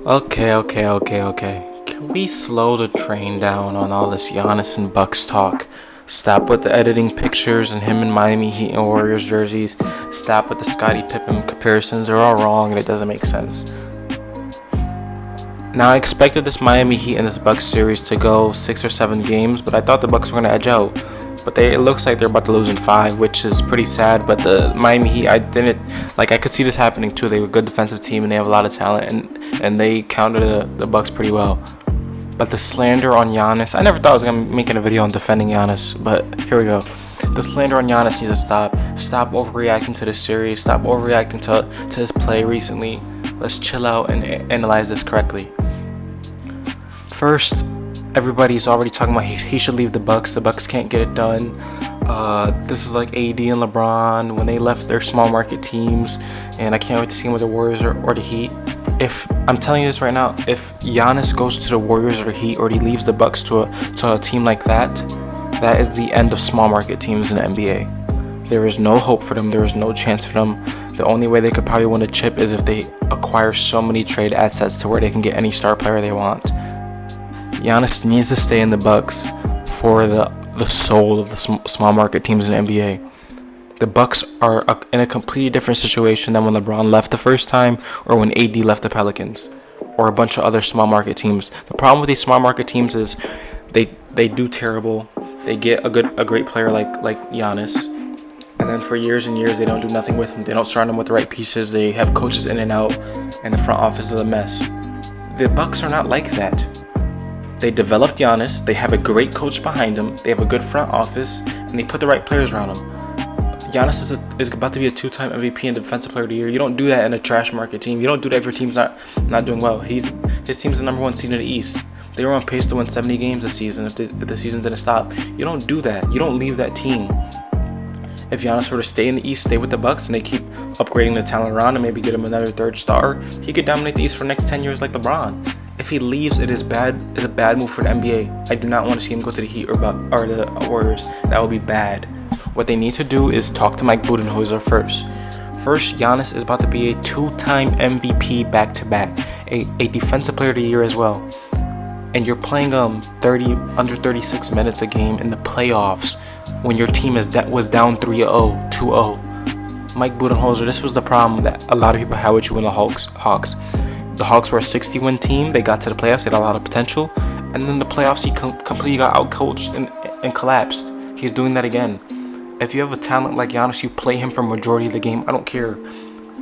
Okay. Can we slow the train down on all this Giannis and Bucks talk? Stop with the editing pictures and him in Miami Heat and Warriors jerseys. Stop with the Scottie Pippen comparisons. They're all wrong and it doesn't make sense. Now, I expected this Miami Heat and this Bucks series to go 6 or 7 games, but I thought the Bucks were going to edge out. But it looks like they're about to lose in 5, which is pretty sad. But the Miami Heat, I could see this happening too. They were a good defensive team and they have a lot of talent, and they countered the Bucks pretty well. But the slander on Giannis, I never thought I was gonna be making a video on defending Giannis, but here we go. The slander on Giannis needs to stop. Stop overreacting to this series. Stop overreacting to his play recently. Let's chill out and analyze this correctly. First, everybody's already talking about he should leave the Bucks. The Bucks can't get it done. This is like AD and LeBron when they left their small market teams, and I can't wait to see him with the Warriors or the Heat. If I'm telling you this right now, if Giannis goes to the Warriors or the Heat, or he leaves the Bucks to a team like that, that is the end of small market teams in the NBA. There is no hope for them. There is no chance for them. The only way they could probably win a chip is if they acquire so many trade assets to where they can get any star player they want. Giannis needs to stay in the Bucks for the soul of the small market teams in the NBA. The Bucks are in a completely different situation than when LeBron left the first time, or when AD left the Pelicans, or a bunch of other small market teams. The problem with these small market teams is they do terrible. They get a great player like Giannis, and then for years and years they don't do nothing with him. They don't surround him with the right pieces. They have coaches in and out, and the front office is a mess. The Bucks are not like that. They developed Giannis. They have a great coach behind him. They have a good front office, and they put the right players around him. Giannis is about to be a 2-time MVP and Defensive Player of the Year. You don't do that in a trash market team. You don't do that if your team's not doing well. His team's the number 1 seed in the East. They were on pace to win 70 games this season if the season didn't stop. You don't do that. You don't leave that team. If Giannis were to stay in the East, stay with the Bucks, and they keep upgrading the talent around and maybe get him another 3rd star, he could dominate the East for the next 10 years like LeBron. If he leaves, it is bad. It's a bad move for the NBA. I do not want to see him go to the Heat or the Warriors. That would be bad. What they need to do is talk to Mike Budenholzer first. First, Giannis is about to be a 2-time MVP back-to-back, a Defensive Player of the Year as well. And you're playing under 36 minutes a game in the playoffs when your team was down 3-0, 2-0. Mike Budenholzer, this was the problem that a lot of people had with you in the Hawks. The Hawks were a 60-win team. They got to the playoffs. They had a lot of potential. And then the playoffs, he completely got outcoached and collapsed. He's doing that again. If you have a talent like Giannis, you play him for majority of the game. I don't care.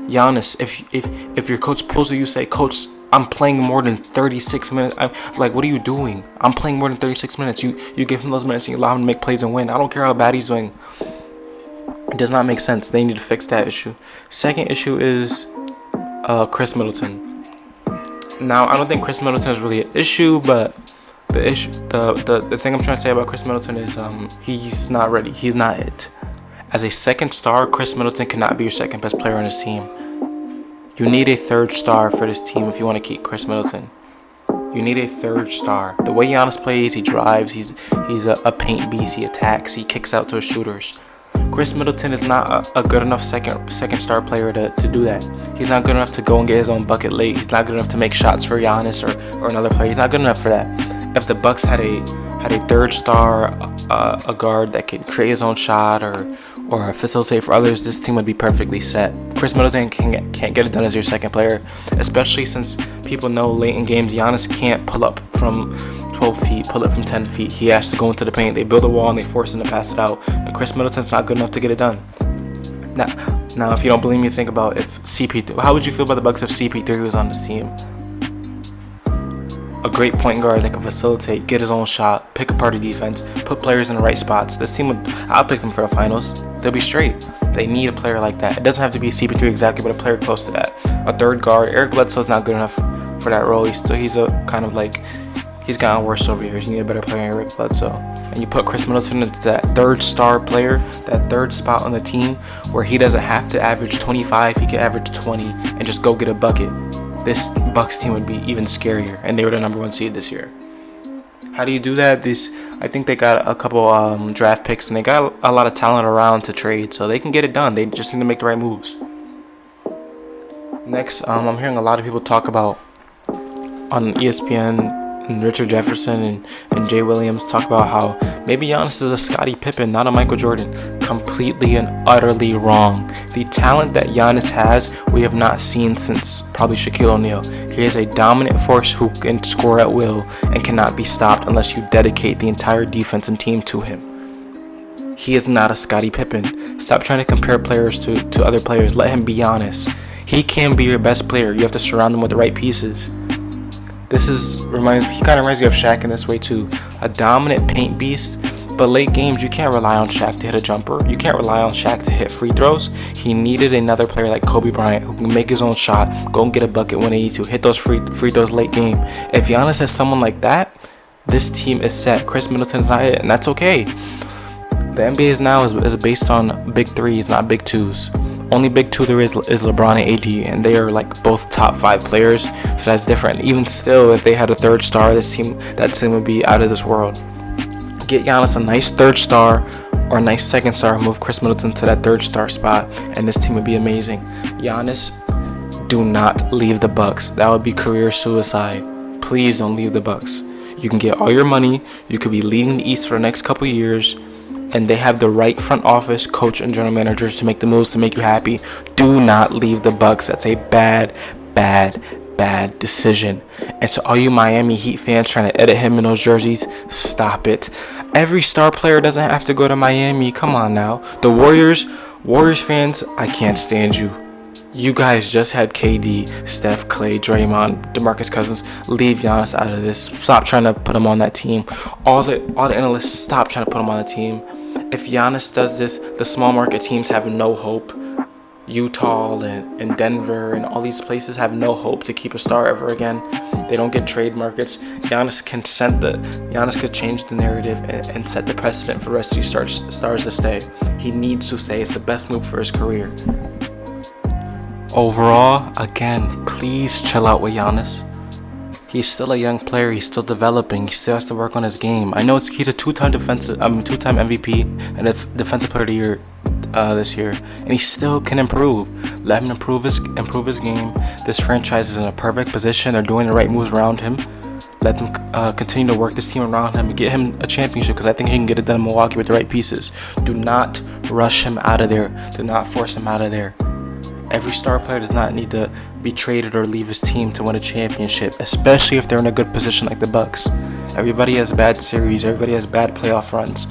Giannis, if your coach pulls you, say, Coach, I'm playing more than 36 minutes. I'm like, what are you doing? I'm playing more than 36 minutes. You give him those minutes and you allow him to make plays and win. I don't care how bad he's doing. It does not make sense. They need to fix that issue. Second issue is Chris Middleton. Now, I don't think Chris Middleton is really an issue, but the thing I'm trying to say about Chris Middleton is he's not ready. He's not it. As a 2nd star, Chris Middleton cannot be your 2nd best player on his team. You need a 3rd star for this team if you want to keep Chris Middleton. You need a 3rd star. The way Giannis plays, he drives, he's a paint beast, he attacks, he kicks out to his shooters. Chris Middleton is not a good enough second star player to do that. He's not good enough to go and get his own bucket late. He's not good enough to make shots for Giannis or another player. He's not good enough for that. If the Bucks had a 3rd star, a guard that could create his own shot or facilitate for others, this team would be perfectly set. Chris Middleton can't get it done as your 2nd player, especially since people know late in games Giannis can't pull up from 12 feet, pull it from 10 feet. He has to go into the paint. They build a wall and they force him to pass it out. And Chris Middleton's not good enough to get it done. Now, if you don't believe me, think about if CP3. How would you feel about the Bucks if CP3 was on this team? A great point guard that can facilitate, get his own shot, pick apart the defense, put players in the right spots. This team I'll pick them for the finals. They'll be straight. They need a player like that. It doesn't have to be CP3 exactly, but a player close to that. A 3rd guard. Eric Bledsoe's not good enough for that role. He's a kind of like. He's gotten worse over years. You need a better player than Eric Bledsoe. And you put Chris Middleton into that 3rd star player, that 3rd spot on the team, where he doesn't have to average 25, he can average 20 and just go get a bucket. This Bucks team would be even scarier, and they were the number 1 seed this year. How do you do that? I think they got a couple draft picks, and they got a lot of talent around to trade, so they can get it done. They just need to make the right moves. Next, I'm hearing a lot of people talk about on ESPN, and Richard Jefferson and Jay Williams talk about how maybe Giannis is a Scottie Pippen, not a Michael Jordan. Completely and utterly wrong. The talent that Giannis has, we have not seen since probably Shaquille O'Neal. He is a dominant force who can score at will and cannot be stopped unless you dedicate the entire defense and team to him. He is not a Scottie Pippen. Stop trying to compare players to other players. Let him be Giannis. He can be your best player. You have to surround him with the right pieces. He kind of reminds me of Shaq in this way too. A dominant paint beast, but late games you can't rely on Shaq to hit a jumper. You can't rely on Shaq to hit free throws. He needed another player like Kobe Bryant who can make his own shot, go and get a bucket when he needs to, hit those free throws late game. If Giannis has someone like that, this team is set. Chris Middleton's not it, and that's okay. The NBA now is based on big threes, not big twos. Only big two there is LeBron and AD, and they are like both top 5 players, so that's different. Even still, if they had a third star, that team would be out of this world. Get Giannis a nice third star or a nice second star, move Chris Middleton to that third star spot, and this team would be amazing. Giannis, do not leave the Bucks. That would be career suicide. Please don't leave the Bucks. You can get all your money. You could be leading the East for the next couple years. And they have the right front office, coach, and general managers to make the moves to make you happy. Do not leave the Bucks. That's a bad decision. And to all you Miami Heat fans trying to edit him in those jerseys, stop it. Every star player doesn't have to go to Miami. Come on now. The Warriors fans, I can't stand you. You guys just had KD, Steph, Clay, Draymond, DeMarcus Cousins. Leave Giannis out of this. Stop trying to put him on that team. All the analysts, stop trying to put him on the team. If Giannis does this, the small market teams have no hope. Utah and Denver and all these places have no hope to keep a star ever again. They don't get trade markets. Giannis could change the narrative and set the precedent for the rest of these stars to stay. He needs to stay. It's the best move for his career. Overall, again, please chill out with Giannis. He's still a young player. He's still developing. He still has to work on his game. I know he's a two-time MVP and a defensive player of the year this year, and he still can improve. Let him improve his game. This franchise is in a perfect position. They're doing the right moves around him. Let them continue to work this team around him and get him a championship, because I think he can get it done in Milwaukee with the right pieces. Do not rush him out of there. Do not force him out of there. Every star player does not need to be traded or leave his team to win a championship, especially if they're in a good position like the Bucks. Everybody has bad series. Everybody has bad playoff runs.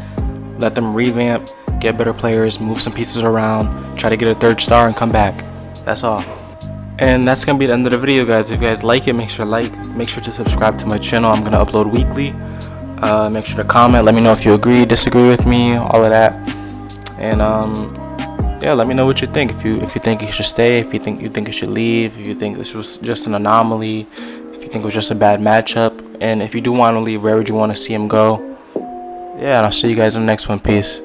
Let them revamp, get better players, move some pieces around, try to get a third star and come back. That's all. And that's going to be the end of the video, guys. If you guys like it, make sure to subscribe to my channel. I'm going to upload weekly. Make sure to comment. Let me know if you agree, disagree with me, all of that. And yeah, let me know what you think. If you think he should stay, if you think he should leave, if you think this was just an anomaly, if you think it was just a bad matchup, and if you do want to leave, where would you want to see him go? Yeah, and I'll see you guys in the next one. Peace.